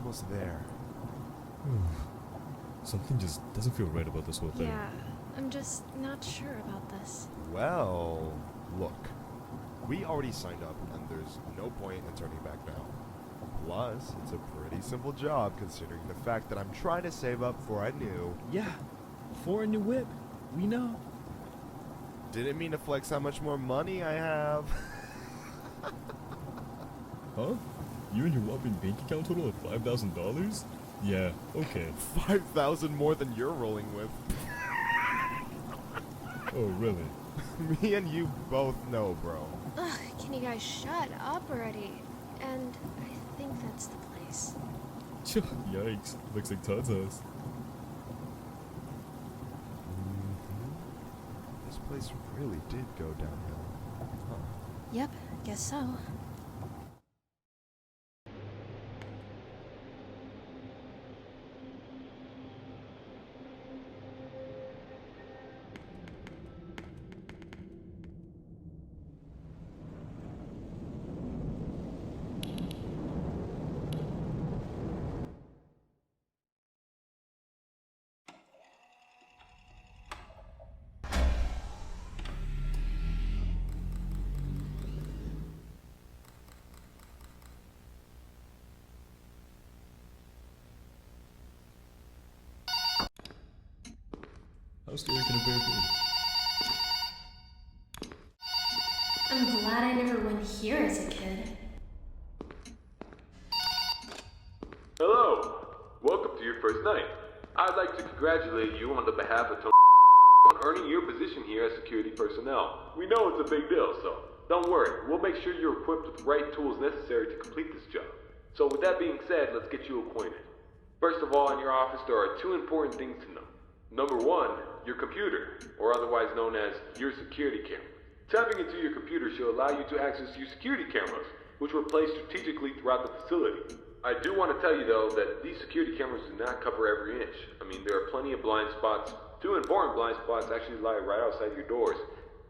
almost there. Something just doesn't feel right about this whole thing. Yeah, I'm just not sure about this. Well, look. We already signed up, and there's no point in turning back now. Plus, it's a pretty simple job considering the fact that I'm trying to save up for a new... Yeah, for a new whip. We know. Didn't mean to flex how much more money I have. Huh? You and your whopping bank account total at $5,000? Yeah, okay. 5,000 more than you're rolling with. Oh, really? Me and you both know, bro. Ugh, can you guys shut up already? And I think that's the place. Yikes, looks like Todd's house. This place really did go downhill. Huh. Yep, guess so. How scary can a bear be? I'm glad I never went here as a kid. Hello! Welcome to your first night. I'd like to congratulate you on the behalf of Tony on earning your position here as security personnel. We know it's a big deal, so don't worry. We'll make sure you're equipped with the right tools necessary to complete this job. So with that being said, let's get you acquainted. First of all, in your office, there are two important things to know. Number one, your computer, or otherwise known as your security camera. Tapping into your computer should allow you to access your security cameras, which were placed strategically throughout the facility. I do want to tell you though that these security cameras do not cover every inch. I mean, there are plenty of blind spots. Two important blind spots actually lie right outside your doors.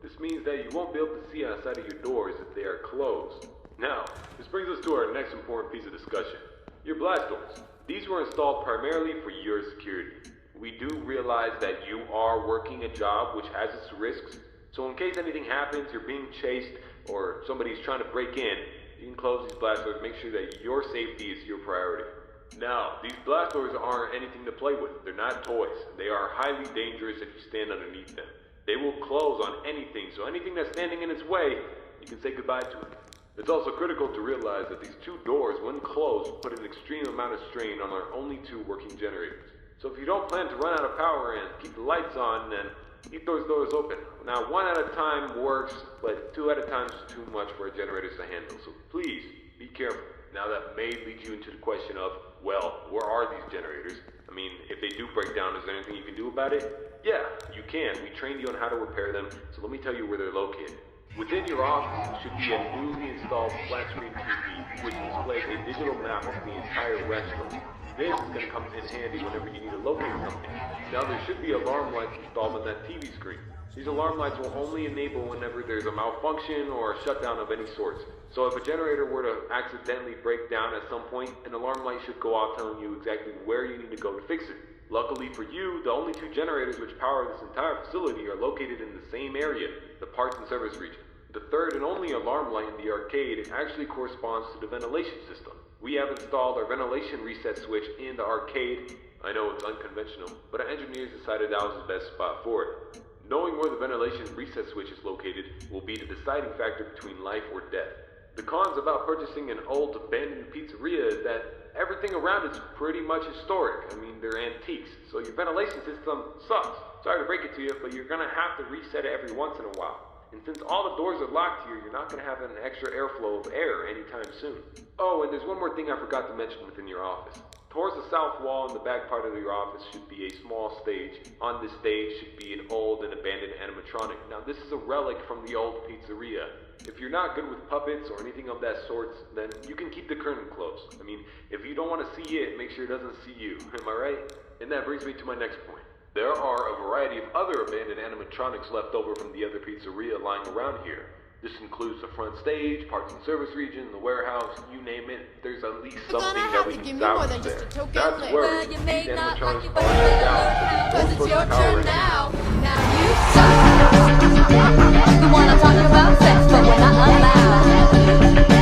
This means that you won't be able to see outside of your doors if they are closed. Now, this brings us to our next important piece of discussion. Your blast doors. These were installed primarily for your security. We do realize that you are working a job which has its risks, so in case anything happens, you're being chased, or somebody's trying to break in, you can close these blast doors, make sure that your safety is your priority. Now, these blast doors aren't anything to play with. They're not toys. They are highly dangerous if you stand underneath them. They will close on anything, so anything that's standing in its way, you can say goodbye to it. It's also critical to realize that these two doors, when closed, put an extreme amount of strain on our only two working generators. So if you don't plan to run out of power and keep the lights on, then keep those doors open. Now, one at a time works, but two at a time is too much for our generators to handle. So please, be careful. Now that may lead you into the question of, well, where are these generators? I mean, if they do break down, is there anything you can do about it? Yeah, you can. We trained you on how to repair them, so let me tell you where they're located. Within your office should be a newly installed flat screen TV, which displays a digital map of the entire restroom. This is going to come in handy whenever you need to locate something. Now there should be alarm lights installed on that TV screen. These alarm lights will only enable whenever there's a malfunction or a shutdown of any sort. So if a generator were to accidentally break down at some point, an alarm light should go off telling you exactly where you need to go to fix it. Luckily for you, the only two generators which power this entire facility are located in the same area, the parts and service region. The third and only alarm light in the arcade actually corresponds to the ventilation system. We have installed our ventilation reset switch in the arcade. I know it's unconventional, but our engineers decided that was the best spot for it. Knowing where the ventilation reset switch is located will be the deciding factor between life or death. The cons about purchasing an old abandoned pizzeria is that everything around is pretty much historic. I mean, they're antiques, so your ventilation system sucks. Sorry to break it to you, but you're gonna have to reset it every once in a while. And since all the doors are locked here, you're not going to have an extra airflow of air anytime soon. Oh, and there's one more thing I forgot to mention within your office. Towards the south wall in the back part of your office should be a small stage. On this stage should be an old and abandoned animatronic. Now this is a relic from the old pizzeria. If you're not good with puppets or anything of that sort, then you can keep the curtain closed. I mean, if you don't want to see it, make sure it doesn't see you. Am I right? And that brings me to my next point. There are a variety of other abandoned animatronics left over from the other pizzeria lying around here. This includes the front stage, parts and service region, the warehouse, you name it. There's at least something that we can salvage there. That's where Well, you may these not like animatronics it, but are you laid better out. learn how. Don't 'Cause it's put your the power turn in. now. Now you suck. The one I'm talking about, sex, but we're not allowed.